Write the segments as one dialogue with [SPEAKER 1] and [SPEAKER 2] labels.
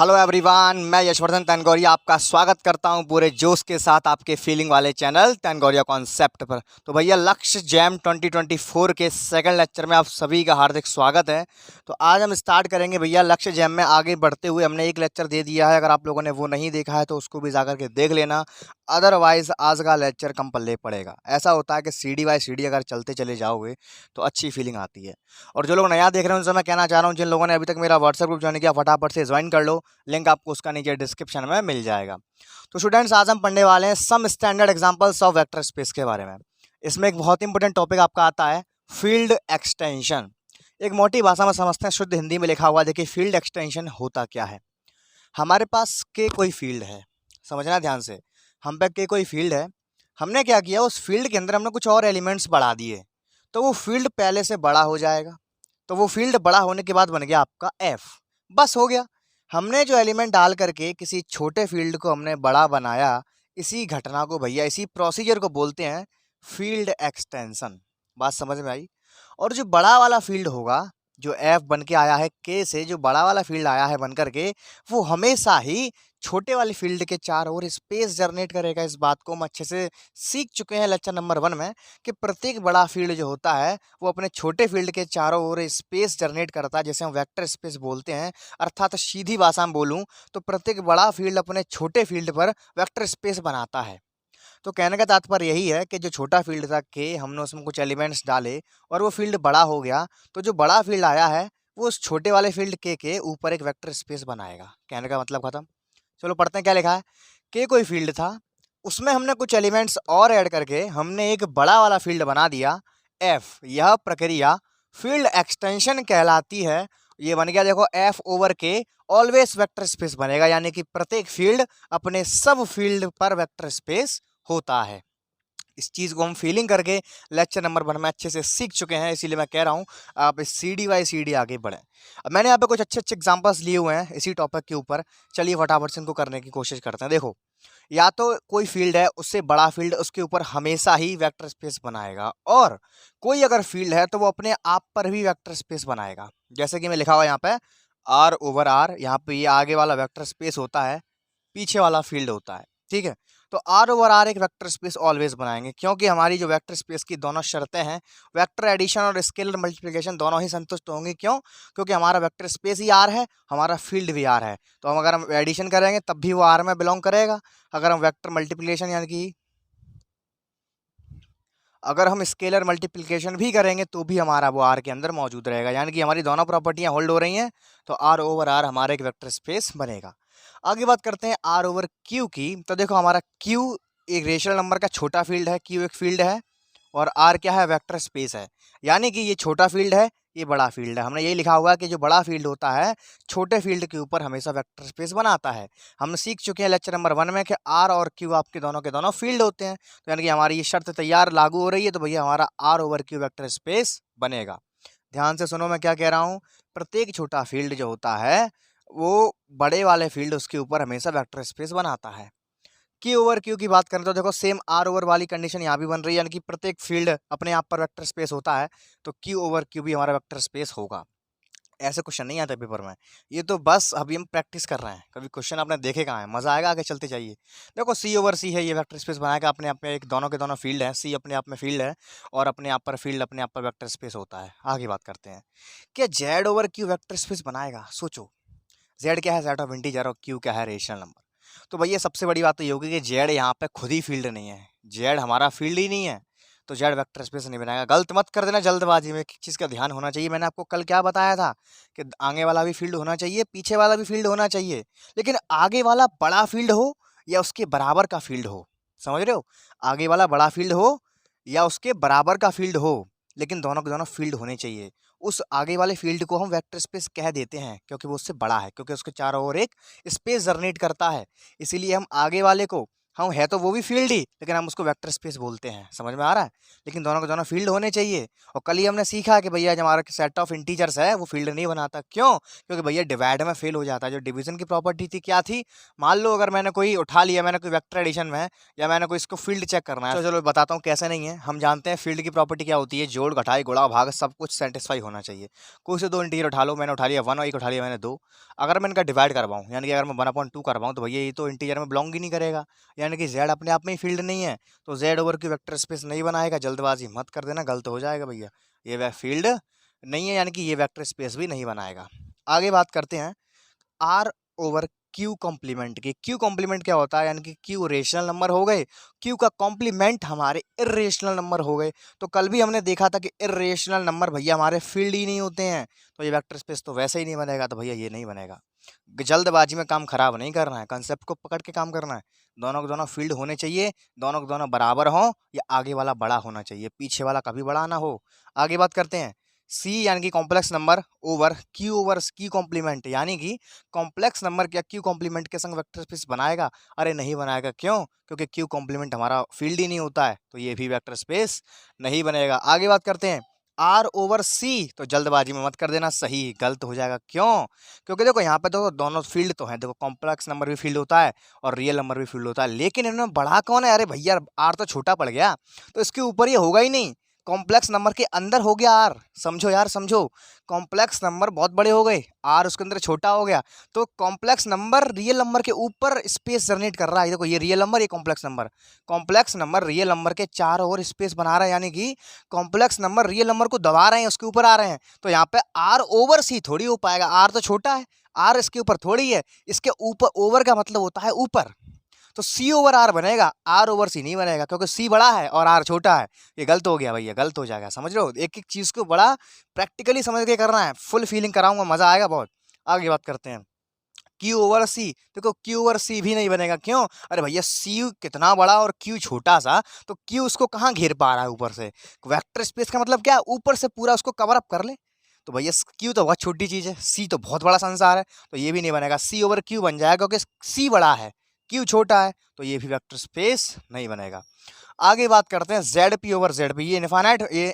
[SPEAKER 1] Hello everyone, मैं यशवर्धन तनगौरिया आपका स्वागत करता हूं पूरे जोश के साथ आपके फीलिंग वाले चैनल तनगौरिया कॉन्सेप्ट पर। तो भैया लक्ष्य जैम 2024 के सेकंड लेक्चर में आप सभी का हार्दिक स्वागत है। तो आज हम स्टार्ट करेंगे भैया लक्ष्य जैम में आगे बढ़ते हुए। हमने एक लेक्चर दे दिया है, अगर आप लोगों ने वो नहीं देखा है तो उसको भी जाकर के देख लेना, अदरवाइज आज का लेक्चर कम पल्ले पड़ेगा। ऐसा होता है कि सीढ़ी बाय सीढ़ी अगर चलते चले जाओगे तो अच्छी फीलिंग आती है। और जो लोग नया देख रहे हैं उनसे मैं कहना चाह रहा हूँ, जिन लोगों ने अभी तक मेरा व्हाट्सएप ग्रुप ज्वाइन किया फटाफट से ज्वाइन कर लो, लिंक आपको उसका नीचे डिस्क्रिप्शन में मिल जाएगा। तो स्टूडेंट्स, आज हम पढ़ने वाले हैं some standard examples of vector space के बारे में। इसमें एक बहुत इंपॉर्टेंट टॉपिक आपका आता है फील्ड एक्सटेंशन। एक मोटी भाषा में समझते हैं, शुद्ध हिंदी में लिखा हुआ देखिए, फील्ड एक्सटेंशन होता क्या है। हमारे पास के कोई फील्ड है, समझना ध्यान से, हम पे के कोई फील्ड है, हमने क्या किया उस फील्ड के अंदर हमने कुछ और एलिमेंट्स बढ़ा दिए, तो वो फील्ड पहले से बड़ा हो जाएगा। तो वो फील्ड बड़ा होने के बाद बन गया आपका एफ, बस हो गया। हमने जो एलिमेंट डाल करके किसी छोटे फील्ड को हमने बड़ा बनाया, इसी घटना को भैया, इसी प्रोसीजर को बोलते हैं फील्ड एक्सटेंशन। बात समझ में आई। और जो बड़ा वाला फील्ड होगा, जो एफ बन के आया है के से, जो बड़ा वाला फील्ड आया है बन करके, वो हमेशा ही छोटे वाले फील्ड के चारों ओर स्पेस जनरेट करेगा। इस बात को हम अच्छे से सीख चुके हैं लेक्चर नंबर 1 में कि प्रत्येक बड़ा फील्ड जो होता है वो अपने छोटे फील्ड के चारों ओर स्पेस जनरेट करता है, जैसे हम वेक्टर स्पेस बोलते हैं। अर्थात सीधी भाषा में बोलूं तो प्रत्येक बड़ा फील्ड अपने छोटे फील्ड पर वेक्टर स्पेस बनाता है। तो कहने का तात्पर्य यही है कि जो छोटा फील्ड था के, हमने उसमें कुछ एलिमेंट्स डाले और वो फील्ड बड़ा हो गया, तो जो बड़ा फील्ड आया है वो उस छोटे वाले फील्ड के ऊपर एक वेक्टर स्पेस बनाएगा। कहने का मतलब खत्म। चलो पढ़ते हैं क्या लिखा है। के कोई फील्ड था, उसमें हमने कुछ एलिमेंट्स और ऐड करके हमने एक बड़ा वाला फील्ड बना दिया एफ। यह प्रक्रिया फील्ड एक्सटेंशन कहलाती है। ये बन गया देखो एफ ओवर के, ऑलवेज वेक्टर स्पेस बनेगा, यानी कि प्रत्येक फील्ड अपने सब फील्ड पर वेक्टर स्पेस होता है। इस चीज़ को हम फीलिंग करके लेक्चर नंबर 1 में अच्छे से सीख चुके हैं, इसीलिए मैं कह रहा हूँ आप सीढ़ी बाय सीढ़ी आगे बढ़ें। अब मैंने यहाँ पे कुछ अच्छे अच्छे एग्जांपल्स लिए हुए हैं इसी टॉपिक के ऊपर, चलिए फटाफट से इनको करने की कोशिश करते हैं। देखो, या तो कोई फील्ड है, उससे बड़ा फील्ड उसके ऊपर हमेशा ही वेक्टर स्पेस बनाएगा, और कोई अगर फील्ड है तो वो अपने आप पर भी वेक्टर स्पेस बनाएगा। जैसे कि मैं लिखा हुआ यहाँ पे आर ओवर आर, यहाँ पे ये आगे वाला वेक्टर स्पेस होता है, पीछे वाला फील्ड होता है, ठीक है। तो आर ओवर आर एक वेक्टर स्पेस ऑलवेज बनाएंगे, क्योंकि हमारी जो वेक्टर स्पेस की दोनों शर्तें हैं, वेक्टर एडिशन और स्केलर मल्टीप्लिकेशन, दोनों ही संतुष्ट होंगी। क्यों? क्योंकि हमारा वेक्टर स्पेस ही आर है, हमारा फील्ड भी आर है। तो हम अगर हम एडिशन करेंगे तब भी वो आर में बिलोंग करेगा, अगर हम वेक्टर मल्टीप्लिकेशन यानी कि अगर हम स्केलर मल्टीप्लिकेशन भी करेंगे तो भी हमारा वो आर के अंदर मौजूद रहेगा, यानी कि हमारी दोनों प्रॉपर्टियां होल्ड हो रही हैं। तो आर ओवर आर हमारा एक वेक्टर स्पेस बनेगा। आगे बात करते हैं आर ओवर क्यू की। तो देखो, हमारा क्यू एक रेशनल नंबर का छोटा फील्ड है, क्यू एक फील्ड है, और आर क्या है? वेक्टर स्पेस है। यानी कि ये छोटा फील्ड है, ये बड़ा फील्ड है। हमने यही लिखा हुआ है कि जो बड़ा फील्ड होता है छोटे फील्ड के ऊपर हमेशा वेक्टर स्पेस बनाता है। हम सीख चुके हैं लेक्चर नंबर 1 में कि आर और क्यू आपके दोनों के दोनों फील्ड होते हैं। तो यानी कि हमारी ये शर्त तैयार लागू हो रही है, तो भैया हमारा R over Q vector space बनेगा। ध्यान से सुनो मैं क्या कह रहा हूँ। प्रत्येक छोटा फील्ड जो होता है वो बड़े वाले फील्ड उसके ऊपर हमेशा वेक्टर स्पेस बनाता है। क्यू ओवर क्यू की बात करें तो देखो, सेम आर ओवर वाली कंडीशन यहाँ भी बन रही है, यानी कि प्रत्येक फील्ड अपने आप पर वेक्टर स्पेस होता है, तो क्यू ओवर क्यू भी हमारा वेक्टर स्पेस होगा। ऐसे क्वेश्चन नहीं आते पेपर में, ये तो बस अभी हम प्रैक्टिस कर रहे हैं। कभी क्वेश्चन आपने देखे कहाँ है? मजा आएगा, आगे चलते जाइए। देखो, सी ओवर सी है, ये वेक्टर स्पेस बनाएगा अपने आप में, एक दोनों के दोनों फील्ड है, सी अपने आप में फील्ड है और अपने आप पर फील्ड अपने आप पर वेक्टर स्पेस होता है। आगे बात करते हैं, क्या Z over Q vector space बनाएगा? सोचो, जेड क्या है? सेट ऑफ इंटीजर, और क्यू क्या है? Rational number. तो भैया सबसे बड़ी बात तो ये होगी कि जेड यहाँ पे खुद ही फील्ड नहीं है, जेड हमारा फील्ड ही नहीं है, तो जेड वेक्टर स्पेस नहीं बनाएगा। गलत मत कर देना जल्दबाजी में, किस चीज़ का ध्यान होना चाहिए। मैंने आपको कल क्या बताया था कि आगे वाला भी फील्ड होना चाहिए, पीछे वाला भी फील्ड होना चाहिए, लेकिन आगे वाला बड़ा फील्ड हो या उसके बराबर का फील्ड हो। समझ रहे हो? आगे वाला बड़ा फील्ड हो या उसके बराबर का फील्ड हो, लेकिन दोनों के दोनों फील्ड होने चाहिए। उस आगे वाले फील्ड को हम वेक्टर स्पेस कह देते हैं, क्योंकि वो उससे बड़ा है, क्योंकि उसके चारों ओर एक स्पेस जनरेट करता है। इसीलिए हम आगे वाले को हाँ है तो वो भी फील्ड ही, लेकिन हम उसको वेक्टर स्पेस बोलते हैं। समझ में आ रहा है? लेकिन दोनों के दोनों फील्ड होने चाहिए। और कल ही हमने सीखा कि भैया जो हमारा सेट ऑफ इंटीजर्स है वो फील्ड नहीं बनाता। क्यों? क्योंकि भैया डिवाइड में फेल हो जाता है। जो डिवीजन की प्रॉपर्टी थी क्या थी? मान लो अगर मैंने कोई उठा लिया, मैंने कोई वेक्टर एडिशन में, या मैंने कोई इसको फील्ड चेक करना है, तो चलो बताता हूँ कैसे नहीं है। हम जानते हैं फील्ड की प्रॉपर्टी क्या होती है, जोड़ घटाई गुणा भाग सब कुछ सेटिस्फाई होना चाहिए। कोई से दो इंटीजर उठा लो, मैंने उठा लिया 1 और एक उठा लिया मैंने 2। अगर मैं इनका डिवाइड करवाऊँ, यानी कि अगर मैं 1/2 करवाऊँ, तो भैया ये तो इंटीजर में बिलोंग ही नहीं करेगा, यानी कि जेड अपने आप में ही फील्ड नहीं है। तो जेड ओवर की वेक्टर स्पेस नहीं बनाएगा। जल्दबाजी मत कर देना, गलत हो जाएगा भैया। ये वे फील्ड नहीं है, यानी कि ये वेक्टर स्पेस भी नहीं बनाएगा। आगे बात करते हैं आर ओवर क्यू कॉम्प्लीमेंट की। क्यू कॉम्प्लीमेंट क्या होता है? यानी कि क्यू रेशनल नंबर हो गए, क्यू का कॉम्प्लीमेंट हमारे इर्रेशनल नंबर हो गए। तो कल भी हमने देखा था कि इर्रेशनल नंबर भैया हमारे फील्ड ही नहीं होते हैं, तो ये वेक्टर स्पेस तो वैसे ही नहीं बनेगा। तो भैया ये नहीं बनेगा। जल्दबाजी में काम खराब नहीं करना है, कंसेप्ट को पकड़ के काम करना है। दोनों के दोनों फील्ड होने चाहिए, दोनों के दोनों बराबर हों, या आगे वाला बड़ा होना चाहिए, पीछे वाला कभी बड़ा ना हो। आगे बात करते हैं सी यानी कि complex number over Q complement, यानी कि कॉम्प्लेक्स नंबर क्या क्यू कॉम्प्लीमेंट के संग वेक्टर स्पेस बनाएगा? अरे नहीं बनाएगा। क्यों? क्योंकि क्यू कॉम्प्लीमेंट हमारा फील्ड ही नहीं होता है, तो ये भी वेक्टर स्पेस नहीं बनेगा। आगे बात करते हैं आर ओवर सी। तो जल्दबाजी में मत कर देना, सही गलत हो जाएगा। क्यों? क्योंकि देखो यहाँ पे तो दोनों फील्ड तो हैं। देखो कॉम्प्लेक्स नंबर भी फील्ड होता है और रियल नंबर भी फील्ड होता है, लेकिन इनमें बड़ा कौन है? अरे भैया आर तो छोटा पड़ गया, तो इसके ऊपर ये होगा ही नहीं। कॉम्प्लेक्स नंबर के अंदर हो गया आर। समझो यार समझो, कॉम्प्लेक्स नंबर बहुत बड़े हो गए, आर उसके अंदर छोटा हो गया। तो कॉम्प्लेक्स नंबर रियल नंबर के ऊपर स्पेस जनरेट कर रहा है। देखो ये रियल नंबर, ये कॉम्प्लेक्स नंबर रियल नंबर के चारों ओर स्पेस बना रहा है, यानी कि कॉम्प्लेक्स नंबर रियल नंबर को दबा रहे हैं, उसके ऊपर आ रहे हैं। तो यहाँ पे आर ओवर सी थोड़ी हो पाएगा, आर तो छोटा है, आर इसके ऊपर थोड़ी है। इसके ऊपर ओवर का मतलब होता है ऊपर, तो सी ओवर आर बनेगा, आर ओवर सी नहीं बनेगा, क्योंकि सी बड़ा है और आर छोटा है। ये गलत हो गया भैया, गलत हो जाएगा। समझ रहे हो? एक एक चीज को बड़ा प्रैक्टिकली समझ के करना है। फुल फीलिंग कराऊंगा, मजा आएगा बहुत। आगे बात करते हैं क्यू ओवर सी। देखो क्यू ओवर सी भी नहीं बनेगा। क्यों? अरे भैया सी कितना बड़ा और क्यू छोटा सा, तो क्यू उसको कहाँ घेर पा रहा है? ऊपर से। वेक्टर स्पेस का मतलब क्या? ऊपर से पूरा उसको कवर अप कर ले। तो भैया क्यू तो बहुत छोटी चीज है, सी तो बहुत बड़ा संसार है, तो ये भी नहीं बनेगा। सी ओवर क्यू बन जाएगा, क्योंकि सी बड़ा है, क्यू छोटा है, तो ये भी वेक्टर स्पेस नहीं बनेगा। आगे बात करते हैं Z P over Z P. ये इनफाइनाइट, ये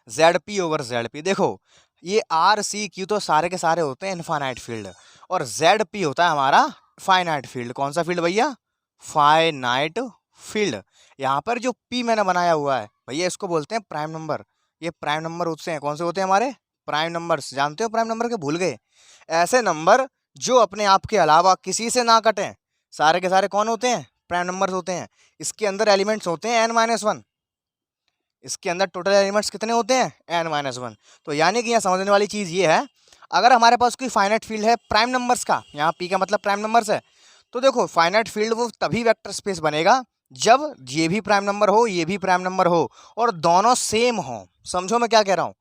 [SPEAKER 1] Z P over Z P. देखो ये आर सी क्यू तो सारे के सारे होते हैं इनफाइनाइट फील्ड, और जेड पी होता है हमारा फाइनाइट फील्ड। कौन सा फील्ड भैया? Finite field. यहाँ पर जो पी मैंने बनाया हुआ है भैया, इसको बोलते हैं प्राइम नंबर। ये प्राइम नंबर होते हैं, कौन से होते हैं हमारे? Prime numbers. जानते हो प्राइम नंबर के? भूल गए? ऐसे नंबर जो अपने आप के अलावा किसी से ना कटें, सारे के सारे कौन होते हैं? प्राइम नंबर्स होते हैं। इसके अंदर एलिमेंट्स होते हैं n-1। इसके अंदर टोटल एलिमेंट्स कितने होते हैं? n-1। तो यानी कि यहाँ समझने वाली चीज़ ये है, अगर हमारे पास कोई फाइनाइट फील्ड है प्राइम नंबर्स का, यहाँ p का मतलब प्राइम नंबर्स है, तो देखो फाइनाइट फील्ड वो तभी वेक्टर स्पेस बनेगा जब ये भी प्राइम नंबर हो, ये भी प्राइम नंबर हो, और दोनों सेम हो। समझो मैं क्या कह रहा हूँ?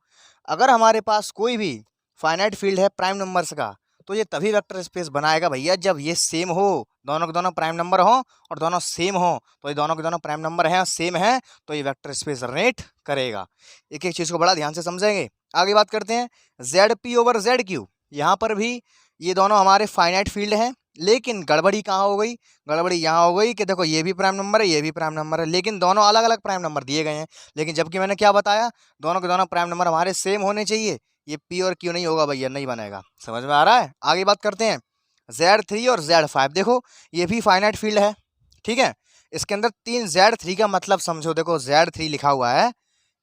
[SPEAKER 1] अगर हमारे पास कोई भी फाइनाइट फील्ड है प्राइम नंबर्स का, तो ये तभी वेक्टर स्पेस बनाएगा भैया जब ये सेम हो, दोनों के दोनों प्राइम नंबर हो और दोनों सेम हो। तो ये दोनों के दोनों प्राइम नंबर हैं, सेम है, तो ये वेक्टर स्पेस जनरेट करेगा। एक एक चीज़ को बड़ा ध्यान से समझेंगे। आगे बात करते हैं Z P over Z Q. यहाँ पर भी ये दोनों हमारे फाइनाइट फील्ड हैं, लेकिन गड़बड़ी कहाँ हो गई? गड़बड़ी यहाँ हो गई कि देखो ये भी प्राइम नंबर है, ये भी प्राइम नंबर है, लेकिन दोनों अलग अलग प्राइम नंबर दिए गए हैं। लेकिन जबकि मैंने क्या बताया, दोनों के दोनों प्राइम नंबर हमारे सेम होने चाहिए। ये पी और क्यू नहीं होगा भैया, नहीं बनेगा। समझ में आ रहा है? आगे बात करते हैं Z3 और Z5। देखो ये भी फाइनाइट फील्ड है, ठीक है। इसके अंदर 3 Z3 का मतलब समझो। देखो Z3 लिखा हुआ है,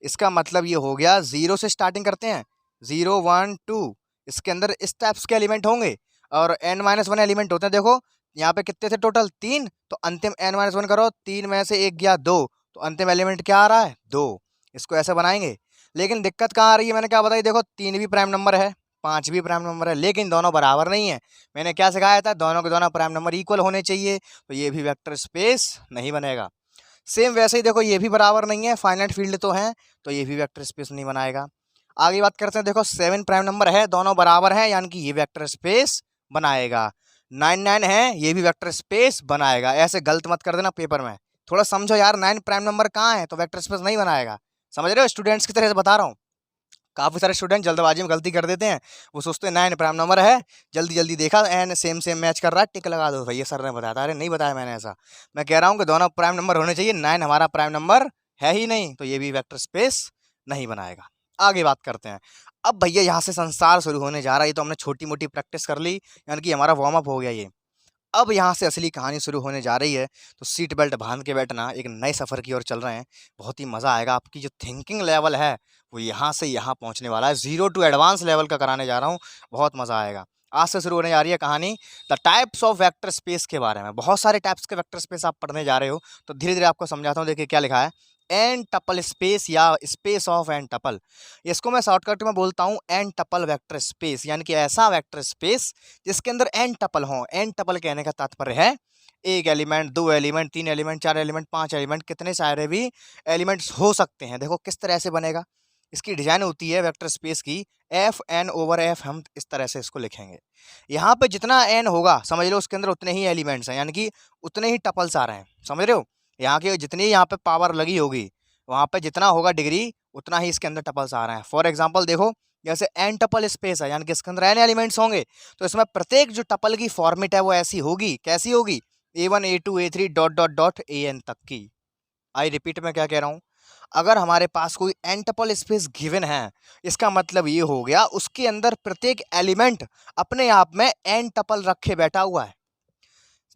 [SPEAKER 1] इसका मतलब ये हो गया 0 से स्टार्टिंग करते हैं, 0 1 2। इसके अंदर इस टाइप्स के एलिमेंट होंगे और n-1 एलिमेंट होते हैं। देखो यहाँ पे कितने थे टोटल? 3। तो अंतिम n-1 करो, 3 में से 1 गया 2, तो अंतिम एलिमेंट क्या आ रहा है? 2। इसको ऐसे बनाएंगे। लेकिन दिक्कत कहाँ आ रही है? मैंने क्या बताई? देखो 3 भी प्राइम नंबर है, 5 भी प्राइम नंबर है, लेकिन दोनों बराबर नहीं है। मैंने क्या सिखाया था? दोनों के दोनों प्राइम नंबर इक्वल होने चाहिए, तो ये भी वेक्टर स्पेस नहीं बनेगा। सेम वैसे ही देखो ये भी बराबर नहीं है, फाइनाइट फील्ड तो है, तो ये भी वेक्टर स्पेस नहीं बनाएगा। आगे बात करते हैं, देखो 7 प्राइम नंबर है, दोनों बराबर हैं, यानी कि ये वेक्टर स्पेस बनाएगा। 9 9 है, ये भी वेक्टर स्पेस बनाएगा। ऐसे गलत मत कर देना पेपर में, थोड़ा समझो यार। 9 प्राइम नंबर कहाँ है, तो वेक्टर स्पेस नहीं बनाएगा। समझ रहे हो? स्टूडेंट्स की तरह से बता रहा हूँ। काफ़ी सारे स्टूडेंट जल्दबाजी में गलती कर देते हैं, वो सोचते हैं 9 प्राइम नंबर है, जल्दी जल्दी देखा एन सेम सेम मैच कर रहा है, टिक लगा दो भैया सर ने बताया था। अरे नहीं बताया मैंने ऐसा, मैं कह रहा हूँ कि दोनों प्राइम नंबर होने चाहिए, 9 हमारा प्राइम नंबर है ही नहीं, तो ये भी वेक्टर स्पेस नहीं बनाएगा। आगे बात करते हैं। अब भैया यहाँ से संसार शुरू होने जा रहा है, ये तो हमने छोटी मोटी प्रैक्टिस कर ली, यानी कि हमारा वार्म अप हो गया ये। अब यहाँ से असली कहानी शुरू होने जा रही है, तो सीट बेल्ट बांध के बैठना, एक नए सफ़र की ओर चल रहे हैं। बहुत ही मज़ा आएगा, आपकी जो थिंकिंग लेवल है वो यहाँ से यहाँ पहुँचने वाला है, 0 टू एडवांस लेवल का कराने जा रहा हूँ, बहुत मज़ा आएगा। आज से शुरू होने जा रही है कहानी the types of vector space के बारे में। बहुत सारे टाइप्स के वेक्टर स्पेस आप पढ़ने जा रहे हो, तो धीरे धीरे आपको समझाता हूँ। देखिए क्या लिखा है, एन टपल स्पेस या स्पेस ऑफ एन टपल, इसको मैं शॉर्टकट में बोलता हूँ एन टपल वेक्टर स्पेस, यानी कि ऐसा वेक्टर स्पेस जिसके अंदर एन टपल हों। एन टपल कहने का तात्पर्य है एक एलिमेंट, दो एलिमेंट, तीन एलिमेंट, चार एलिमेंट, पांच एलिमेंट, कितने सारे भी एलिमेंट्स हो सकते हैं। देखो किस तरह से बनेगा, इसकी डिजाइन होती है वेक्टर स्पेस की एफ एन ओवर एफ, हम इस तरह से इसको लिखेंगे। यहाँ पे जितना एन होगा समझ लो उसके अंदर उतने ही एलिमेंट्स हैं, यानी कि उतने ही टपल्स आ रहे हैं, समझ रहे हो। यहाँ की जितनी यहाँ पे पावर लगी होगी, वहाँ पे जितना होगा डिग्री, उतना ही इसके अंदर टपल्स आ रहे हैं। फॉर एग्जाम्पल देखो, जैसे एन टपल स्पेस है, यानी कि इसके अंदर एन एलिमेंट्स होंगे, तो इसमें प्रत्येक जो टपल की फॉर्मेट है वो ऐसी होगी, कैसी होगी, A1 A2 A3 dot dot dot AN तक की। आई रिपीट, मैं क्या कह रहा हूँ, अगर हमारे पास कोई एन टपल स्पेस गिवन है, इसका मतलब ये हो गया उसके अंदर प्रत्येक एलिमेंट अपने आप में एन टपल रखे बैठा हुआ है।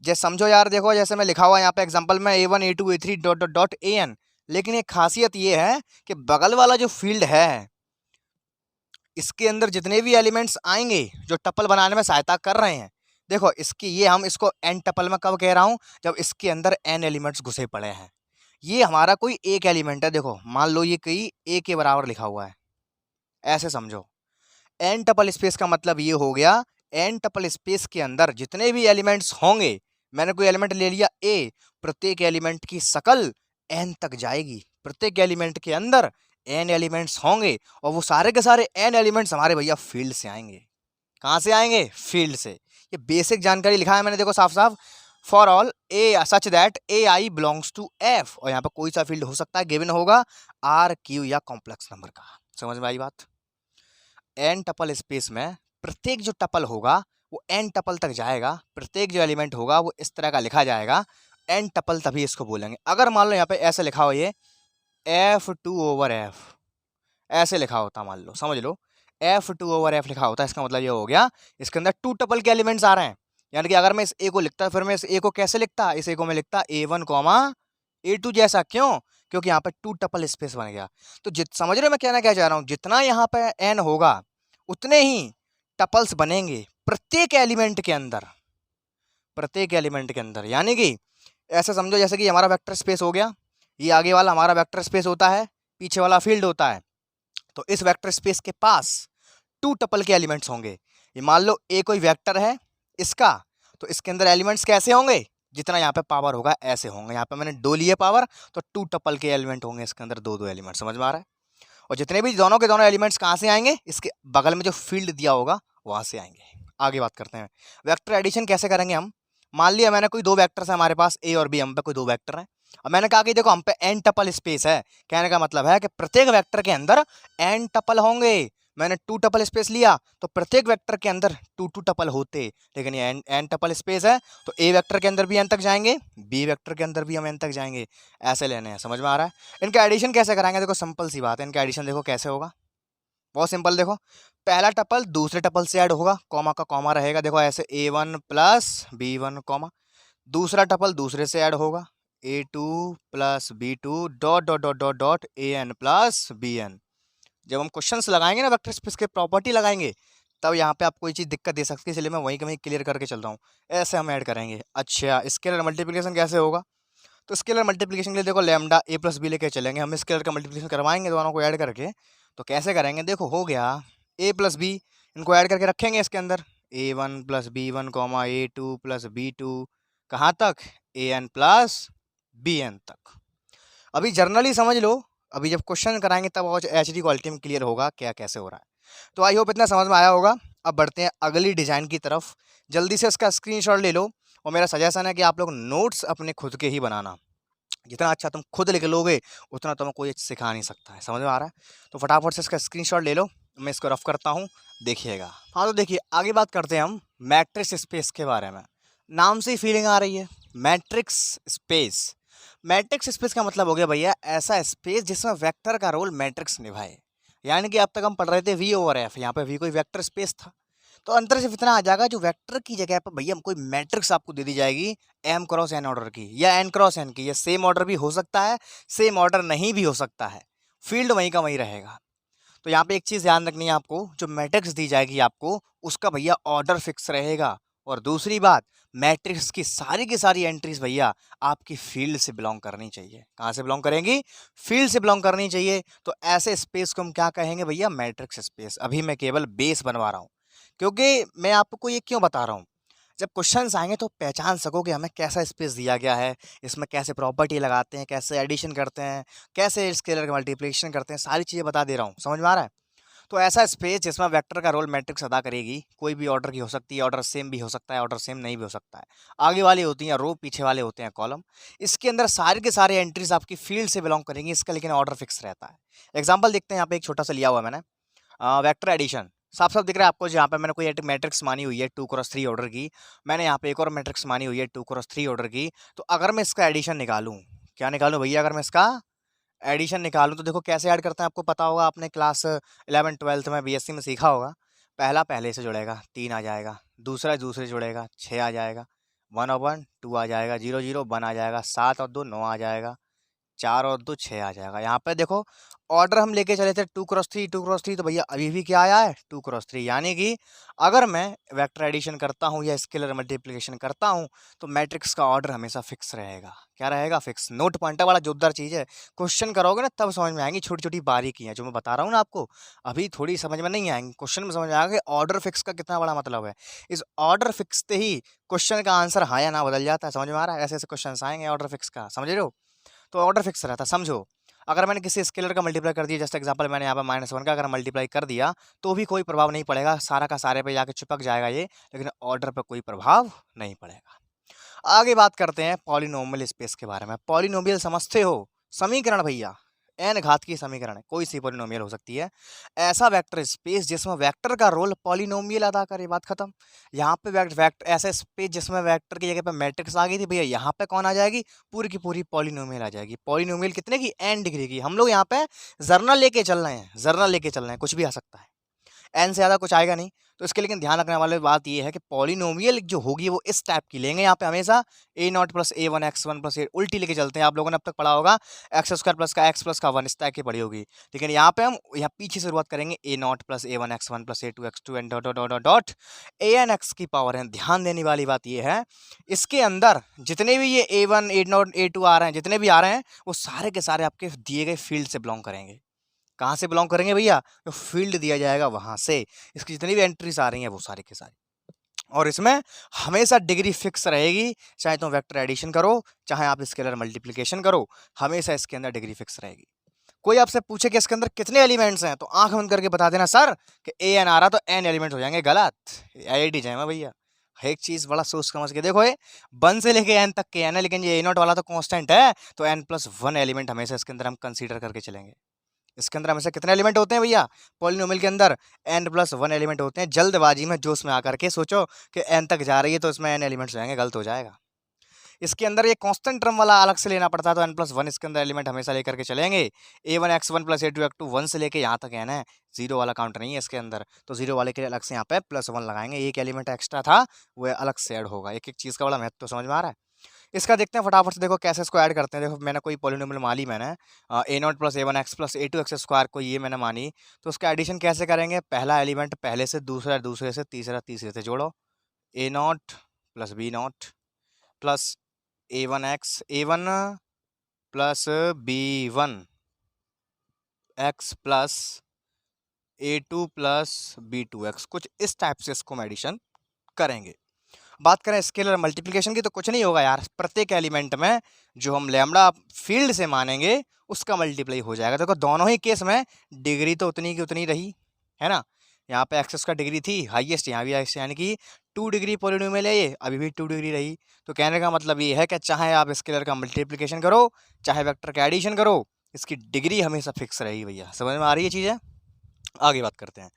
[SPEAKER 1] जैसे समझो यार, देखो जैसे मैं लिखा हुआ यहाँ पे एग्जांपल में A1 A2 A3 dot dot dot AN, लेकिन एक खासियत ये है कि बगल वाला जो फील्ड है, इसके अंदर जितने भी एलिमेंट्स आएंगे जो टपल बनाने में सहायता कर रहे हैं, देखो इसकी ये हम इसको एन टपल में कब कह रहा हूँ, जब इसके अंदर एन एलिमेंट्स घुसे पड़े हैं। ये हमारा कोई एक एलिमेंट है, देखो मान लो ये कोई ए के बराबर लिखा हुआ है, ऐसे समझो। एन टपल स्पेस का मतलब ये हो गया, एन टपल स्पेस के अंदर जितने भी एलिमेंट्स होंगे, मैंने कोई एलिमेंट ले लिया ए, प्रत्येक एलिमेंट की शकल एन तक जाएगी, प्रत्येक एलिमेंट के अंदर एन एलिमेंट्स होंगे, और वो सारे के सारे एन एलिमेंट्स हमारे भैया फील्ड से आएंगे। कहाँ से आएंगे, फील्ड से। ये बेसिक जानकारी लिखा है मैंने, देखो साफ साफ, for all a such that a i belongs to F, और यहाँ पे कोई सा फील्ड हो सकता है, गिवन होगा आर क्यू या कॉम्प्लेक्स नंबर का। समझ में आई बात। एन टपल स्पेस में प्रत्येक जो टपल होगा वो एन टपल तक जाएगा, प्रत्येक जो एलिमेंट होगा वो इस तरह का लिखा जाएगा, एन टपल तभी इसको बोलेंगे। अगर मान लो यहाँ पे ऐसे लिखा हो, ये F2 ओवर एफ, ऐसे लिखा होता, मान लो, समझ लो F2 ओवर एफ लिखा होता है, इसका मतलब ये हो गया इसके अंदर टू टपल के एलिमेंट्स आ रहे हैं। यानी कि अगर मैं इस ए को लिखता, फिर मैं इस ए को कैसे लिखता, इस ए को मैं लिखता A1 A2 जैसा, क्यों, क्योंकि यहाँ पे टू टपल स्पेस बन गया। तो समझ रहे हो मैं कहना क्या चाह रहा हूँ, जितना यहाँ पे एन होगा उतने ही टपल्स बनेंगे प्रत्येक एलिमेंट के अंदर, प्रत्येक एलिमेंट के अंदर। यानी कि ऐसे समझो जैसे कि हमारा वेक्टर स्पेस हो गया, ये आगे वाला हमारा वेक्टर स्पेस होता है, पीछे वाला फील्ड होता है, तो इस वेक्टर स्पेस के पास टू टपल के एलिमेंट्स होंगे। ये मान लो ए कोई वेक्टर है इसका, तो इसके अंदर एलिमेंट्स कैसे होंगे, जितना यहाँ पे पावर होगा ऐसे होंगे। यहाँ पे मैंने दो लिए पावर, तो टू टपल के एलिमेंट होंगे इसके अंदर, दो दो एलिमेंट। समझ में आ रहा है। और जितने भी दोनों के दोनों एलिमेंट्स कहाँ से आएंगे, इसके बगल में जो फील्ड दिया होगा वहाँ से आएंगे। आगे बात करते हैं, वेक्टर एडिशन कैसे करेंगे हम। मान लिया मैंने कोई दो वेक्टर्स है हमारे पास, ए और बी, हम पे कोई दो वेक्टर हैं, और मैंने कहा कि देखो हम पे एन टपल स्पेस है। कहने का मतलब है कि प्रत्येक वेक्टर के अंदर एन टपल होंगे। मैंने टू टपल स्पेस लिया तो प्रत्येक वेक्टर के अंदर टू टू टपल होते, लेकिन ये एन टपल स्पेस है, तो ए वेक्टर के अंदर भी एन तक जाएंगे, बी वेक्टर के अंदर भी हम एन तक जाएंगे, ऐसे लेने हैं। समझ में आ रहा है। इनका एडिशन कैसे कराएंगे, देखो सिंपल सी बात है, इनका एडिशन देखो कैसे होगा, बहुत सिंपल। देखो पहला टपल दूसरे टपल से ऐड होगा, कॉमा का कॉमा रहेगा, देखो ऐसे A1 प्लस B1 कॉमा, दूसरा टपल दूसरे से ऐड होगा A2 plus B2 dot dot dot dot dot AN plus BN। जब हम क्वेश्चंस लगाएंगे ना, वेक्टर स्पेस के प्रॉपर्टी लगाएंगे, तब यहाँ पे आपको ये चीज़ दिक्कत दे सकती है, इसलिए मैं वहीं कहीं क्लियर करके चल रहा हूँ। ऐसे हम ऐड करेंगे। अच्छा, स्केलर मल्टीप्लिकेशन कैसे होगा, तो स्केलर मल्टीप्लिकेशन के लिए देखो लैम्डा A प्लस बी लेके चलेंगे, हम स्केलर का मल्टीप्लिकेशन करवाएंगे दोनों को ऐड करके। तो कैसे करेंगे, देखो हो गया A प्लस बी, इनको ऐड करके रखेंगे इसके अंदर, A1 plus B1 comma A2 plus B2 कहाँ तक, AN प्लस BN तक। अभी जर्नली समझ लो, अभी जब क्वेश्चन कराएंगे तब और HD क्वालिटी में क्लियर होगा क्या कैसे हो रहा है। तो आई होप इतना समझ में आया होगा। अब बढ़ते हैं अगली डिज़ाइन की तरफ, जल्दी से इसका स्क्रीनशॉट ले लो, और मेरा सजेशन है कि आप लोग नोट्स अपने खुद के ही बनाना, जितना अच्छा तुम खुद लिख लोगे उतना तुम्हें कोई सिखा नहीं सकता है। समझ में आ रहा है? तो फटाफट से इसका स्क्रीनशॉट ले लो, मैं इसको रफ करता हूँ, देखिएगा। हाँ तो देखिए आगे बात करते हैं हम मैट्रिक्स स्पेस के बारे में। नाम से ही फीलिंग आ रही है, मैट्रिक्स स्पेस। मैट्रिक्स स्पेस का मतलब हो गया भैया ऐसा स्पेस जिसमें वेक्टर का रोल मैट्रिक्स निभाए। यानी कि अब तक हम पढ़ रहे थे वी ओवर एफ, यहाँ पे वी कोई वेक्टर स्पेस था, तो अंतर सिर्फ इतना आ जाएगा जो वेक्टर की जगह पर भैया कोई मैट्रिक्स आपको दे दी जाएगी एम क्रॉस एन ऑर्डर की या एन क्रॉस एन की, या सेम ऑर्डर भी हो सकता है, सेम ऑर्डर नहीं भी हो सकता है, फील्ड वहीं का वहीं रहेगा। तो यहाँ पे एक चीज़ ध्यान रखनी है आपको, जो मैट्रिक्स दी जाएगी आपको उसका भैया ऑर्डर फिक्स रहेगा। और दूसरी बात, मैट्रिक्स की सारी एंट्रीज भैया आपकी फील्ड से बिलोंग करनी चाहिए। कहाँ से बिलोंग करेंगी? फील्ड से बिलोंग करनी चाहिए। तो ऐसे स्पेस को हम क्या कहेंगे भैया? Matrix space. अभी मैं केवल बेस बनवा रहा हूँ, क्योंकि मैं आपको ये क्यों बता रहा हूँ, जब क्वेश्चंस आएंगे तो पहचान सकोगे हमें कैसा स्पेस दिया गया है, इसमें कैसे प्रॉपर्टी लगाते हैं, कैसे एडिशन करते हैं, कैसे स्केलर का मल्टीप्लिकेशन करते हैं, सारी चीज़ें बता दे रहा हूँ। समझ में आ रहा है? तो ऐसा स्पेस जिसमें वेक्टर का रोल मैट्रिक्स अदा करेगी, कोई भी ऑर्डर की हो सकती है, ऑर्डर सेम भी हो सकता है, ऑर्डर सेम नहीं भी हो सकता है, आगे वाली होती हैं रो, पीछे वाले होते हैं कॉलम। इसके अंदर सारे के सारे एंट्रीज आपकी फील्ड से बिलोंग करेंगी, इसका लेकिन ऑर्डर फिक्स रहता है। एग्जाम्पल देखते हैं, यहाँ पे एक छोटा सा लिया हुआ है मैंने, वेक्टर एडिशन। साफ साफ दिख रहा है आपको, जहाँ पे मैंने कोई एक मैट्रिक्स मानी हुई है 2x3 ऑर्डर की, मैंने यहाँ पे एक और मैट्रिक्स मानी हुई है 2x3 ऑर्डर की। तो अगर मैं इसका एडिशन निकालूं, क्या निकालूं भैया? अगर मैं इसका एडिशन निकालूं तो देखो कैसे ऐड करते हैं, आपको पता होगा, आपने क्लास 11 12 में बीएससी में सीखा होगा। पहला पहले से जुड़ेगा 3 आ जाएगा, दूसरा दूसरे से जुड़ेगा 6 आ जाएगा, 1/2 आ जाएगा, 0 0 1 आ जाएगा, 7 और 2 9 आ जाएगा, 4 और 2 6 आ जाएगा। यहाँ पे देखो ऑर्डर हम लेके चले थे 2x3 तो भैया अभी भी क्या आया है? 2x3। यानी कि अगर मैं वेक्टर एडिशन करता हूँ या स्केलर मल्टीप्लिकेशन करता हूँ तो मैट्रिक्स का ऑर्डर हमेशा फिक्स रहेगा। क्या रहेगा? फिक्स। नोट पॉइंटर वाला जोरदार चीज़ है, क्वेश्चन करोगे ना तब समझ में आएंगी, छोटी छोटी बारीकियाँ जो मैं बता रहा हूँ ना आपको, अभी थोड़ी समझ में नहीं आएंगी, क्वेश्चन में समझ में आएगा कि ऑर्डर फिक्स का कितना बड़ा मतलब है। इस ऑर्डर फिक्स से ही क्वेश्चन का आंसर हाँ या ना बदल जाता है। समझ में आ रहा है? ऐसे ऐसे क्वेश्चन आएंगे ऑर्डर फिक्स का, समझ रहे हो? तो ऑर्डर फिक्स रहता है। समझो, अगर मैंने किसी स्केलर का मल्टीप्लाई कर दिया, जस्ट एग्जांपल मैंने यहाँ पर -1 का अगर मल्टीप्लाई कर दिया तो भी कोई प्रभाव नहीं पड़ेगा, सारा का सारे पे जाके चिपक जाएगा ये, लेकिन ऑर्डर पर कोई प्रभाव नहीं पड़ेगा। आगे बात करते हैं पॉलिनोमियल स्पेस के बारे में। पॉलिनोमियल समझते हो? समीकरण भैया, एन घात की समीकरण है, कोई सी पॉलिनोमियल हो सकती है। ऐसा वेक्टर स्पेस जिसमें वेक्टर का रोल पॉलिनोमियल अदा करे, बात खत्म। यहाँ पे वेक्टर ऐसा स्पेस जिसमें वेक्टर की जगह पे मैट्रिक्स आ गई थी भैया, यहाँ पे कौन आ जाएगी? पूरी की पूरी पॉलिनोमियल आ जाएगी। पॉलिनोमियल कितने की? n डिग्री की। हम लोग यहाँ पे जर्नल लेके चल रहे हैं, जर्नल लेके चल रहे हैं, कुछ भी आ सकता है, एन से ज़्यादा कुछ आएगा नहीं। तो इसके लेकिन ध्यान रखने वाली बात ये है कि पॉलिनोमियल जो होगी वो इस टाइप की लेंगे, यहाँ पे हमेशा a0 + a1 x1 + a उल्टी लेके चलते हैं। आप लोगों ने अब तक पढ़ा होगा x² + का x + का 1 इस टाइप की पढ़ी होगी, लेकिन यहाँ पे हम यहाँ पीछे से शुरुआत करेंगे a0 + a1 x1 + a2 x2 and dot dot dot dot an x की पावर है। ध्यान देने वाली बात ये है, इसके अंदर जितने भी ये a1 a0 a2 आ रहे हैं, जितने भी आ रहे हैं वो सारे के सारे आपके दिए गए फील्ड से बिलोंग करेंगे। कहाँ से बिलोंग करेंगे भैया? जो फील्ड दिया जाएगा वहां से। इसकी जितनी भी एंट्रीज आ रही हैं वो सारी की सारी, और इसमें हमेशा डिग्री फिक्स रहेगी, चाहे तुम वेक्टर एडिशन करो चाहे आप स्केलर मल्टीप्लिकेशन करो, हमेशा इसके अंदर डिग्री फिक्स रहेगी। कोई आपसे पूछे कि इसके अंदर कितने एलिमेंट्स हैं तो आंख बंद करके बता देना सर कि ए एन आ रहा तो एन एलिमेंट हो जाएंगे। गलत, IIT जाए भैया, एक चीज बड़ा सोच समझ के देखो, ये 1 से लेके एन तक के एन है, लेकिन ये a0 वाला तो कांस्टेंट है, तो n+1 एलिमेंट हमेशा इसके अंदर हम कंसीडर करके चलेंगे। इसके अंदर हमेशा कितने एलिमेंट होते हैं भैया? पॉलिनोमियल के अंदर n+1 एलिमेंट होते हैं। जल्दबाजी में जोश में आकर के सोचो कि n तक जा रही है तो इसमें n एलिमेंट्स हो जाएंगे, गलत हो जाएगा। इसके अंदर ये कांस्टेंट टर्म वाला अलग से लेना पड़ता है, तो n+1 इसके अंदर एलिमेंट हमेशा लेकर के चलेंगे। a1 x1 + a2 x2 1 से लेके यहाँ तक n है, जीरो वाला काउंट नहीं है इसके अंदर, तो जीरो वाले के लिए अलग से यहाँ पे +1 लगाएंगे। एक एलिमेंट एक्स्ट्रा था वो अलग से ऐड होगा। एक एक चीज़ का बड़ा महत्व तो समझ में आ रहा है? इसका देखते हैं फटाफट से, देखो कैसे इसको ऐड करते हैं। देखो मैंने कोई पॉलिनोमियल मान ली, मैंने a0 + a1 x + a2 x² को ये मैंने मानी, तो उसका एडिशन कैसे करेंगे? पहला एलिमेंट पहले से, दूसरा दूसरे से, तीसरा तीसरे से जोड़ो। a0 + b0 + a1 + b1 x + a2 + b2x, कुछ इस टाइप से इसको हम एडिशन करेंगे। बात करें स्केलर मल्टीप्लिकेशन की तो कुछ नहीं होगा यार, प्रत्येक एलिमेंट में जो हम लैम्बडा फील्ड से मानेंगे उसका मल्टीप्लाई हो जाएगा। देखो दोनों ही केस में डिग्री तो उतनी की उतनी रही है ना, यहाँ पे एक्सेस का डिग्री थी हाईएस्ट, यहाँ भी हाईएस्ट, यानी कि 2 डिग्री पॉलिनोमियल है ये, अभी भी 2 डिग्री रही। तो कहने का मतलब ये है कि चाहे आप स्केलर का मल्टीप्लिकेशन करो चाहे वेक्टर का एडिशन करो, इसकी डिग्री हमेशा फिक्स रहेगी भैया। समझ में आ रही है चीज़ें? आगे बात करते हैं।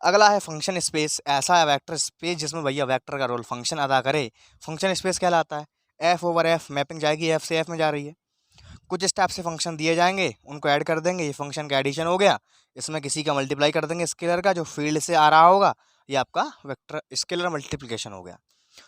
[SPEAKER 1] अगला है फंक्शन स्पेस। ऐसा है वेक्टर स्पेस जिसमें भैया वेक्टर का रोल फंक्शन अदा करे, फंक्शन स्पेस कहलाता है। एफ ओवर एफ मैपिंग जाएगी एफ से एफ में जा रही है। कुछ स्टेप से फंक्शन दिए जाएंगे, उनको ऐड कर देंगे, ये फंक्शन का एडिशन हो गया। इसमें किसी का मल्टीप्लाई कर देंगे स्केलर का जो फील्ड से आ रहा होगा, ये आपका वेक्टर स्केलर मल्टीप्लिकेशन हो गया।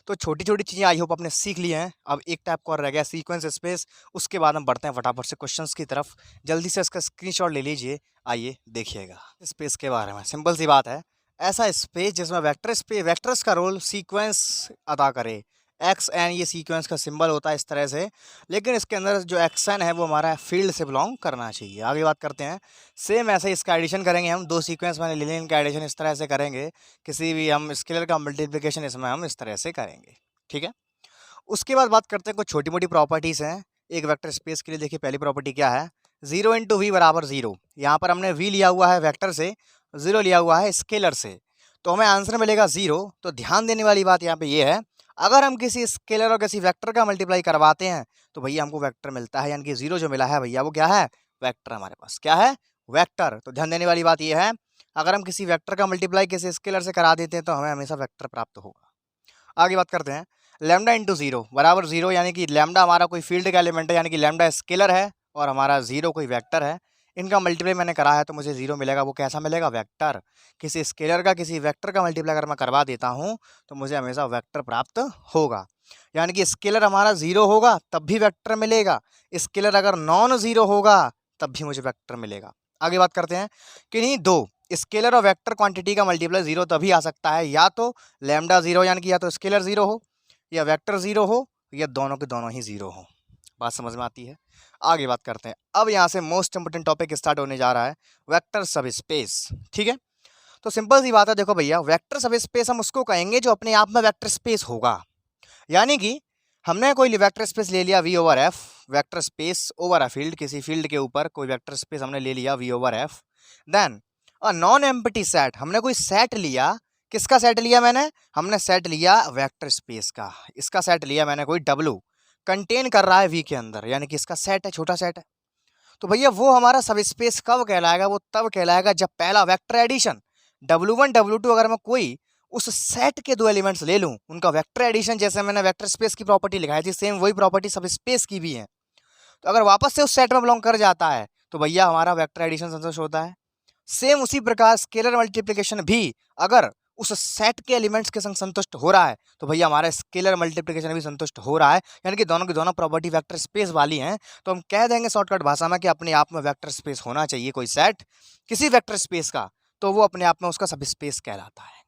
[SPEAKER 1] तो छोटी छोटी चीज़ें आई होप आपने सीख ली हैं। अब एक टाइप का और रह गया सीक्वेंस स्पेस, उसके बाद हम बढ़ते हैं फटाफट से क्वेश्चंस की तरफ। जल्दी से इसका स्क्रीनशॉट ले लीजिए, आइए देखिएगा स्पेस के बारे में। सिंपल सी बात है, ऐसा स्पेस जिसमें वेक्टर्स का रोल सीक्वेंस अदा करे। एक्स एन ये सीक्वेंस का सिंबल होता है इस तरह से, लेकिन इसके अंदर जो एक्स एन है वो हमारा फील्ड से बिलोंग करना चाहिए। आगे बात करते हैं। सेम ऐसे इसका एडिशन करेंगे हम, दो सीक्वेंस मैंने ले लिए, इनका एडिशन इस तरह से करेंगे। किसी भी हम स्केलर का मल्टीप्लिकेशन इसमें हम इस तरह से करेंगे, ठीक है। उसके बाद बात करते हैं कुछ छोटी मोटी प्रॉपर्टीज़ हैं एक वेक्टर स्पेस के लिए। देखिए पहली प्रॉपर्टी क्या है, 0 इंटू वी बराबर 0। यहाँ पर हमने वी लिया हुआ है वेक्टर से, 0 लिया हुआ है स्केलर से, तो हमें आंसर मिलेगा 0। तो ध्यान देने वाली बात यहाँ पे ये है, अगर हम किसी स्केलर और किसी वेक्टर का मल्टीप्लाई करवाते हैं तो भैया हमको वेक्टर मिलता है, यानी कि 0 जो मिला है भैया वो क्या है, वेक्टर। हमारे पास क्या है, वेक्टर। तो ध्यान देने वाली बात यह है, अगर हम किसी वेक्टर का मल्टीप्लाई किसी स्केलर से करा देते हैं तो हमें हमेशा वेक्टर प्राप्त होगा। आगे बात करते हैं। लैम्डा इंटू 0 बराबर 0, यानी कि लैम्डा हमारा कोई फील्ड का एलिमेंट है, यानी कि लैम्डा स्केलर है और हमारा 0 कोई वेक्टर है। इनका मल्टीप्लाई मैंने करा है तो मुझे 0 मिलेगा, वो कैसा मिलेगा, वेक्टर। किसी स्केलर का किसी वेक्टर का मल्टीप्लाई अगर मैं करवा देता हूँ तो मुझे हमेशा वेक्टर प्राप्त होगा। यानी कि स्केलर हमारा 0 होगा तब भी वेक्टर मिलेगा, स्केलर अगर नॉन 0 होगा तब भी मुझे वेक्टर मिलेगा। आगे बात करते हैं कि नहीं, दो स्केलर और वेक्टर क्वांटिटी का मल्टीप्लाई 0 तभी आ सकता है, या तो लैम्डा 0 यानी कि या तो स्केलर 0 हो या वेक्टर 0 हो या दोनों के दोनों ही 0 हो। बात समझ में आती है? आगे बात करते हैं। अब यहाँ से मोस्ट इंपोर्टेंट टॉपिक स्टार्ट होने जा रहा है, वेक्टर सब स्पेस, ठीक है। तो सिंपल सी बात है, देखो भैया वेक्टर सब स्पेस हम उसको कहेंगे जो अपने आप में वेक्टर स्पेस होगा। यानी कि हमने कोई वेक्टर स्पेस ले लिया V over F, vector space over a field, किसी फील्ड के ऊपर कोई वेक्टर स्पेस हमने ले लिया V over F. Then a non empty set, हमने कोई सेट लिया, किसका सेट लिया मैंने, हमने सेट लिया वेक्टर स्पेस का। इसका सेट लिया मैंने कोई W, कंटेन कर रहा है वी के अंदर, यानी कि इसका सेट है, छोटा सेट है। तो भैया वो हमारा सब स्पेस कब कहलाएगा, वो तब कहलाएगा जब पहला वेक्टर एडिशन W1 W2 अगर मैं कोई उस सेट के दो एलिमेंट्स ले लूं, उनका वेक्टर एडिशन, जैसे मैंने वेक्टर स्पेस की प्रॉपर्टी लिखाई थी सेम वही प्रॉपर्टी सब स्पेस की भी है, तो अगर वापस से उस सेट में बिलोंग कर जाता है तो भैया हमारा वेक्टर एडिशन संतुष्ट होता है। सेम उसी प्रकार स्केलर मल्टीप्लिकेशन भी अगर उस सेट के एलिमेंट्स के संग संतुष्ट हो रहा है तो भैया हमारा स्केलर मल्टीप्लिकेशन भी संतुष्ट हो रहा है, यानी कि दोनों की दोनों प्रॉपर्टी वेक्टर स्पेस वाली हैं। तो हम कह देंगे शॉर्टकट भाषा में कि अपने आप में वेक्टर स्पेस होना चाहिए कोई सेट किसी वेक्टर स्पेस का, तो वो अपने आप में उसका सब स्पेस कहलाता है।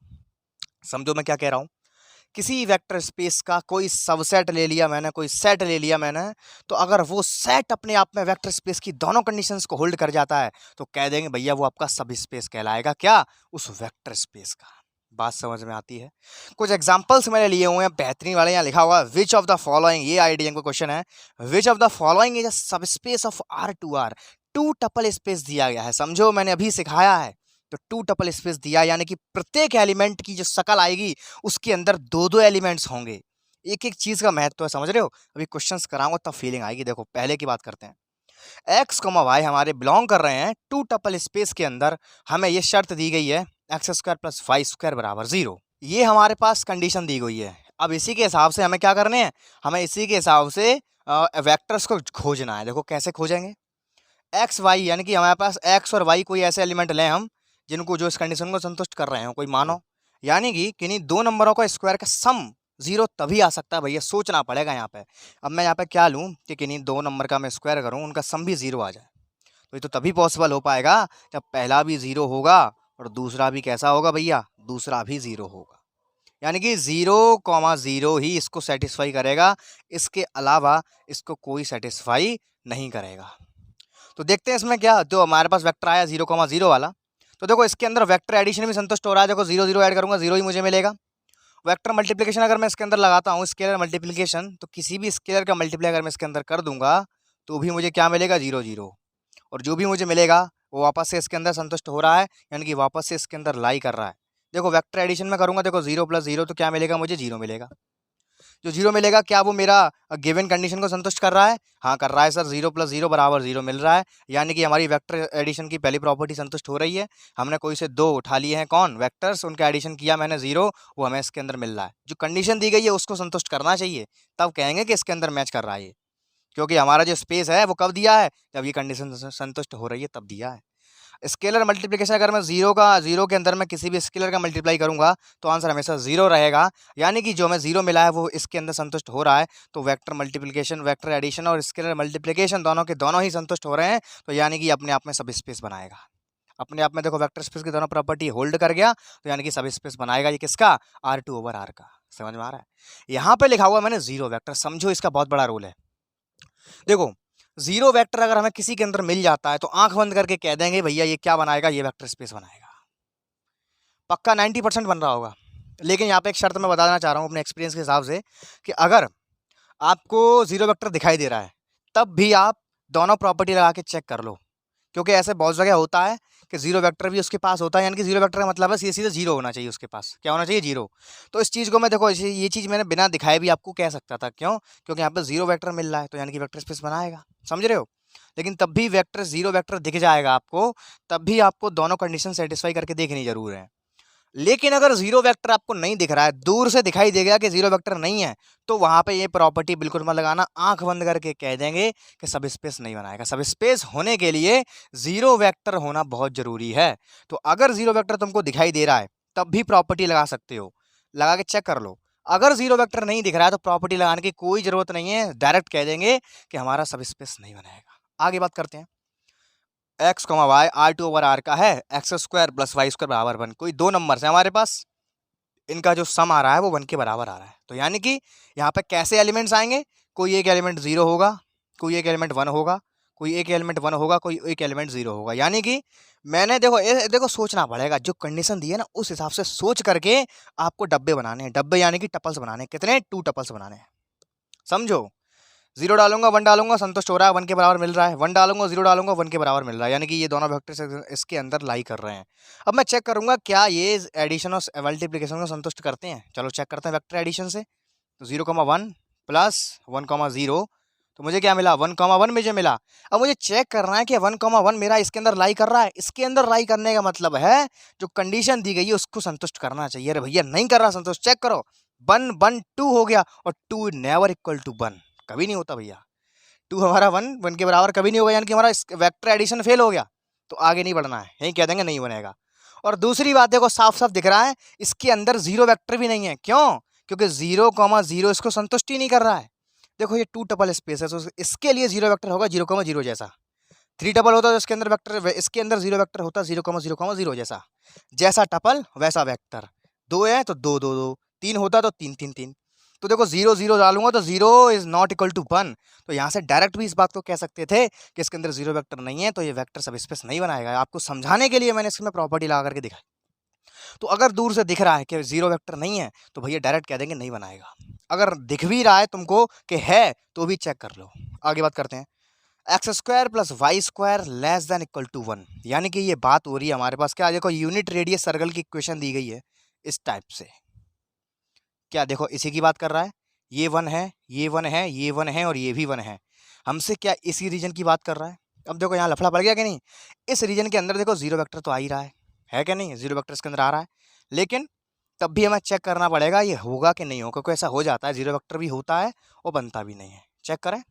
[SPEAKER 1] समझो मैं क्या कह रहा हूँ, किसी वेक्टर स्पेस का कोई सबसेट ले लिया मैंने, कोई सेट ले लिया मैंने, तो अगर वो सेट अपने आप में वेक्टर स्पेस की दोनों कंडीशंस को होल्ड कर जाता है तो कह देंगे भैया वो आपका सब स्पेस कहलाएगा, क्या, उस वेक्टर स्पेस का। बात समझ में आती है? कुछ एग्जांपल्स मैंने लिए हुए हैं बेहतरीन वाले, यहाँ लिखा हुआ है विच ऑफ द फॉलोइंग, ये आईडिया को क्वेश्चन है, which of the following is a sub space of R2R। Two tuple space दिया गया है, समझो मैंने अभी सिखाया है, तो टू टपल स्पेस दिया यानी कि प्रत्येक एलिमेंट की जो शकल आएगी उसके अंदर दो दो एलिमेंट्स होंगे। एक एक चीज का महत्व है, समझ रहे हो? अभी क्वेश्चंस कराऊंगा तब फीलिंग आएगी। देखो पहले की बात करते हैं, एक्स कॉमा वाई हमारे बिलोंग कर रहे हैं टू टपल स्पेस के अंदर, हमें ये शर्त दी गई है x square plus y square बराबर 0, ये हमारे पास कंडीशन दी गई है। अब इसी के हिसाब से हमें क्या करने हैं, हमें इसी के हिसाब से वेक्टर्स को खोजना है। देखो कैसे खोजेंगे, एक्स वाई यानी कि हमारे पास एक्स और वाई कोई ऐसे एलिमेंट लें हम जिनको जो इस कंडीशन को संतुष्ट कर रहे हो, कोई मानो, यानी कि किन्हीं दो नंबरों का स्क्वायर का सम 0 तभी आ सकता है भैया, सोचना पड़ेगा यहाँ पे। अब मैं यहाँ पे क्या लूँ कि किन्हीं दो नंबर का मैं स्क्वायर करूँ उनका सम भी 0 आ जाए, तो ये तो तभी पॉसिबल हो पाएगा जब पहला भी 0 होगा और दूसरा भी कैसा होगा भैया, दूसरा भी 0 होगा। यानी कि 0,0 ही इसको सेटिस्फाई करेगा, इसके अलावा इसको कोई सेटिस्फाई नहीं करेगा। तो देखते हैं इसमें क्या, जो हमारे पास वेक्टर आया 0,0 वाला, तो देखो इसके अंदर वेक्टर एडिशन भी संतुष्ट हो रहा है। देखो 0 0 ऐड करूंगा 0 ही मुझे मिलेगा। वेक्टर मल्टीप्लिकेशन अगर मैं इसके अंदर लगाता हूँ स्केलर मल्टीप्लिकेशन, तो किसी भी स्केलर का मल्टीप्लाई अगर मैं इसके अंदर कर दूंगा तो भी मुझे क्या मिलेगा, 0 0, और जो भी मुझे मिलेगा वो वापस से इसके अंदर संतुष्ट हो रहा है, यानी कि वापस से इसके अंदर लाई कर रहा है। देखो वेक्टर एडिशन में करूँगा, देखो 0 + 0 तो क्या मिलेगा मुझे? 0 मिलेगा। जो 0 मिलेगा क्या वो मेरा गिवन कंडीशन को संतुष्ट कर रहा है? हाँ कर रहा है सर, 0 + 0 = 0 मिल रहा है, यानी कि हमारी वेक्टर एडिशन की पहली प्रॉपर्टी संतुष्ट हो रही है। हमने कोई से 2 उठा लिए हैं, कौन? वेक्टर्स, उनका एडिशन किया मैंने 0, वो हमें इसके अंदर मिल रहा है। जो कंडीशन दी गई है उसको संतुष्ट करना चाहिए, तब कहेंगे कि इसके अंदर मैच कर रहा है ये। क्योंकि हमारा जो स्पेस है वो कब दिया है? जब ये कंडीशन संतुष्ट हो रही है तब दिया है। स्केलर मल्टीप्लिकेशन अगर मैं 0 के अंदर मैं किसी भी स्केलर का मल्टीप्लाई करूंगा तो आंसर हमेशा 0 रहेगा, यानी कि जो हमें 0 मिला है वो इसके अंदर संतुष्ट हो रहा है। तो वेक्टर मल्टीप्लिकेशन, वेक्टर एडिशन और स्केलर मल्टीप्लिकेशन दोनों के दोनों ही संतुष्ट हो रहे हैं, तो यानी कि अपने आप में सब स्पेस बनाएगा। अपने आप में देखो वेक्टर स्पेस की दोनों प्रॉपर्टी होल्ड कर गया, तो यानी कि सब स्पेस बनाएगा। ये किसका? R2/R का। समझ में आ रहा है? यहाँ पे लिखा हुआ मैंने 0 वेक्टर, समझो इसका बहुत बड़ा रोल है। देखो 0 वेक्टर अगर हमें किसी के अंदर मिल जाता है तो आंख बंद करके कह देंगे भैया ये क्या बनाएगा? ये वेक्टर स्पेस बनाएगा। पक्का 90% बन रहा होगा। लेकिन यहाँ पे एक शर्त मैं बता देना चाह रहा हूँ अपने एक्सपीरियंस के हिसाब से, कि अगर आपको 0 वेक्टर दिखाई दे रहा है तब भी आप दोनों प्रॉपर्टी लगा के चेक कर लो, क्योंकि ऐसे बहुत जगह होता है कि 0 वेक्टर भी उसके पास होता है, यानी कि 0 वेक्टर का मतलब है सीधे सीधे 0 होना चाहिए उसके पास। क्या होना चाहिए? 0। तो इस चीज़ को मैं देखो ये चीज़ मैंने बिना दिखाए भी आपको कह सकता था। क्यों? क्योंकि यहाँ पे 0 वेक्टर मिल रहा है, तो यानी कि वेक्टर स्पेस बनाएगा। समझ रहे हो? लेकिन तब भी वेक्टर 0 वेक्टर दिख जाएगा आपको, तब भी आपको दोनों कंडीशन सेटिस्फाई करके देखनी जरूर है। लेकिन अगर 0 वेक्टर आपको नहीं दिख रहा है, दूर से दिखाई देगा कि 0 वेक्टर नहीं है, तो वहां पे ये प्रॉपर्टी बिल्कुल मत लगाना, आंख बंद करके कह देंगे कि सब स्पेस नहीं बनाएगा। सब स्पेस होने के लिए 0 वेक्टर होना बहुत जरूरी है। तो अगर 0 वेक्टर तुमको दिखाई दे रहा है तब भी प्रॉपर्टी लगा सकते हो, लगा के चेक कर लो। अगर 0 वेक्टर नहीं दिख रहा है तो प्रॉपर्टी लगाने की कोई जरूरत नहीं है, डायरेक्ट कह देंगे कि हमारा सब स्पेस नहीं बनाएगा। आगे बात करते हैं। x, y R2/R का है, x² + y² = 1। कोई दो नंबर्स है हमारे पास, इनका जो सम आ रहा है वो 1 के बराबर आ रहा है। तो यानी कि यहाँ पे कैसे एलिमेंट्स आएंगे? कोई एक एलिमेंट 0 होगा, कोई एक एलिमेंट 1 होगा, कोई एक एलिमेंट 1 होगा, कोई एक एलिमेंट 0 होगा। यानी कि मैंने देखो सोचना पड़ेगा, जो कंडीशन दी है ना उस हिसाब से सोच करके आपको डब्बे बनाने हैं। डब्बे यानी कि टपल्स बनाने हैं। कितने? 2 टपल्स बनाने हैं। समझो, 0 डालूंगा 1 डालूंगा, संतुष्ट हो रहा है, 1 के बराबर मिल रहा है। 1 डालूंगा 0 डालूंगा, 1 के बराबर मिल रहा है, यानी कि ये दोनों वेक्टर इसके अंदर लाई कर रहे हैं। अब मैं चेक करूंगा क्या ये एडिशन और मल्टीप्लिकेशन को संतुष्ट करते हैं। चलो चेक करते हैं वेक्टर एडिशन से। तो 0,1 + 1,0, तो मुझे क्या मिला? 1,1 मुझे मिला। अब मुझे चेक करना है कि 1,1 मेरा इसके अंदर लाई कर रहा है। इसके अंदर लाई करने का मतलब है जो कंडीशन दी गई है उसको संतुष्ट करना चाहिए। अरे भैया नहीं कर रहा संतुष्ट, चेक करो। 1 1 2 हो गया, और 2 नेवर इक्वल टू 1, कभी नहीं होता भैया। 2 हमारा 1 के बराबर कभी नहीं होगा, यानी कि हमारा वेक्टर एडिशन फेल हो गया। तो आगे नहीं बढ़ना है, यहीं कह देंगे नहीं बनेगा। और दूसरी बात देखो, साफ साफ दिख रहा है इसके अंदर 0 वेक्टर भी नहीं है। क्यों? क्योंकि 0,0 इसको संतुष्ट ही नहीं कर रहा है। देखो ये 2 टपल स्पेस है, तो इसके लिए 0 वेक्टर होगा 0,0 जैसा। 3 टपल होता तो इसके अंदर वेक्टर, इसके अंदर 0 वेक्टर होता 0,0,0 जैसा। जैसा टपल वैसा वेक्टर। 2 है तो 2 2 2, 3 होता तो 3 3 3। तो देखो 0 0 डालूंगा तो 0 इज नॉट इक्वल टू 1। तो यहाँ से डायरेक्ट भी इस बात को कह सकते थे कि इसके अंदर 0 वेक्टर नहीं है, तो ये वेक्टर सब स्पेस नहीं बनाएगा। आपको समझाने के लिए मैंने इसमें प्रॉपर्टी लगा करके दिखाई। तो अगर दूर से दिख रहा है कि 0 वेक्टर नहीं है तो भैया डायरेक्ट कह देंगे नहीं बनाएगा। अगर दिख भी रहा है तुमको कि है तो भी चेक कर लो। आगे बात करते हैं। x² + y² ≤ 1, यानी कि ये बात हो रही है हमारे पास क्या? देखो यूनिट रेडियस सर्कल की इक्वेशन दी गई है इस टाइप से। क्या देखो इसी की बात कर रहा है। ये 1 है, ये 1 है, ये 1 है और ये भी 1 है। हमसे क्या इसी रीजन की बात कर रहा है? अब देखो यहाँ लफड़ा पड़ गया कि नहीं? इस रीजन के अंदर देखो 0 वेक्टर तो आ ही रहा है कि नहीं? 0 वेक्टर इसके अंदर आ रहा है, लेकिन तब भी हमें चेक करना पड़ेगा ये होगा कि नहीं होगा, क्योंकि ऐसा हो जाता है 0 वेक्टर भी होता है और बनता भी नहीं है। चेक करें।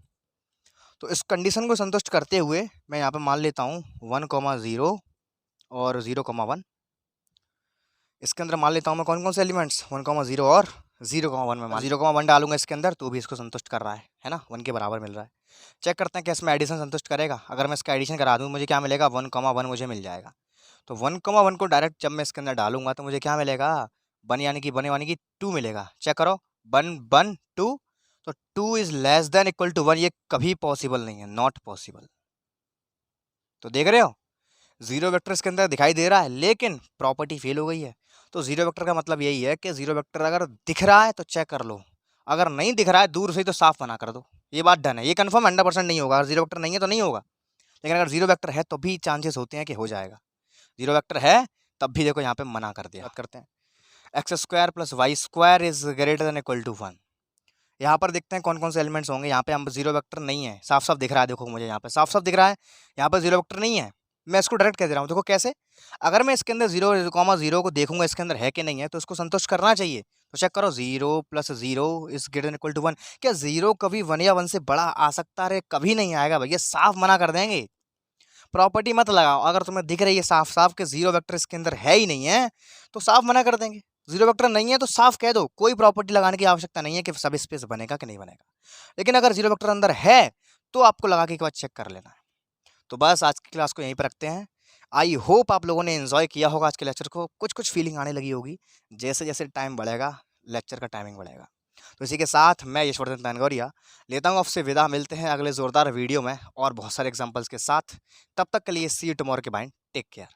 [SPEAKER 1] तो इस कंडीशन को संतुष्ट करते हुए मैं यहाँ पे मान लेता हूँ 1,0 और 0,1। इसके अंदर मान लेता हूँ मैं कौन कौन से एलिमेंट्स, 1,0 और 0,1 में 0,1 डालूंगा इसके अंदर तो भी इसको संतुष्ट कर रहा है ना? 1 के बराबर मिल रहा है। चेक करते हैं कि इसमें एडिशन संतुष्ट करेगा। अगर मैं इसका एडिशन करा दूँ मुझे क्या मिलेगा? 1,1 मुझे मिल जाएगा। तो 1,1 को डायरेक्ट जब मैं इसके अंदर डालूंगा तो मुझे क्या मिलेगा? 1 यानी कि 2 मिलेगा। चेक करो 1 1 2, तो 2 is less than equal to 1, ये कभी पॉसिबल नहीं है, नॉट पॉसिबल। तो देख रहे हो 0 वेक्टर इसके अंदर दिखाई दे रहा है लेकिन प्रॉपर्टी फेल हो गई है। तो 0 वेक्टर का मतलब यही है कि 0 वेक्टर अगर दिख रहा है तो चेक कर लो, अगर नहीं दिख रहा है दूर से ही तो साफ मना कर दो। ये बात डन है, ये कंफर्म 100% नहीं होगा। अगर 0 वेक्टर नहीं है तो नहीं होगा, लेकिन अगर 0 वेक्टर है तो भी चांसेस होते हैं कि हो जाएगा। 0 वेक्टर है तब भी देखो यहाँ पे मना कर दिया। बात करते हैं x square plus y square is greater than equal to 1। यहाँ पर देखते हैं कौन कौन से एलिमेंट्स होंगे। यहाँ पे हम जीरो वेक्टर नहीं है, साफ साफ दिख रहा है, देखो मुझे यहाँ पे साफ साफ दिख रहा है, यहाँ पर जीरो वेक्टर नहीं है। मैं इसको डायरेक्ट कह दे रहा हूँ, देखो कैसे, अगर मैं इसके अंदर 0,0 को देखूंगा इसके अंदर है कि नहीं है, तो इसको संतुष्ट करना चाहिए। तो चेक करो, 0 + 0 is greater than equal to 1। क्या 0 कभी 1 या 1 से बड़ा आ सकता है? कभी नहीं आएगा भैया, साफ मना कर देंगे। प्रॉपर्टी मत लगाओ, अगर तुम्हें दिख रही है साफ साफ कि जीरो वेक्टर इसके अंदर है ही नहीं है, तो साफ मना कर देंगे। जीरो वेक्टर नहीं है तो साफ कह दो, कोई प्रॉपर्टी लगाने की आवश्यकता नहीं है कि सब स्पेस बनेगा कि नहीं बनेगा। लेकिन अगर जीरो वेक्टर अंदर है तो आपको लगा के एक बार चेक कर लेना है। तो बस आज की क्लास को यहीं पर रखते हैं। आई होप आप लोगों ने एंजॉय किया होगा आज के लेक्चर को, कुछ कुछ फीलिंग आने लगी होगी। जैसे जैसे टाइम बढ़ेगा लेक्चर का टाइमिंग बढ़ेगा। तो इसी के साथ मैं यशवर्धन तनगौरिया लेता हूँ आपसे विदा। मिलते हैं अगले ज़ोरदार वीडियो में और बहुत सारे एग्जाम्पल्स के साथ। तब तक के लिए सी यू टुमारो के बाय, टेक केयर।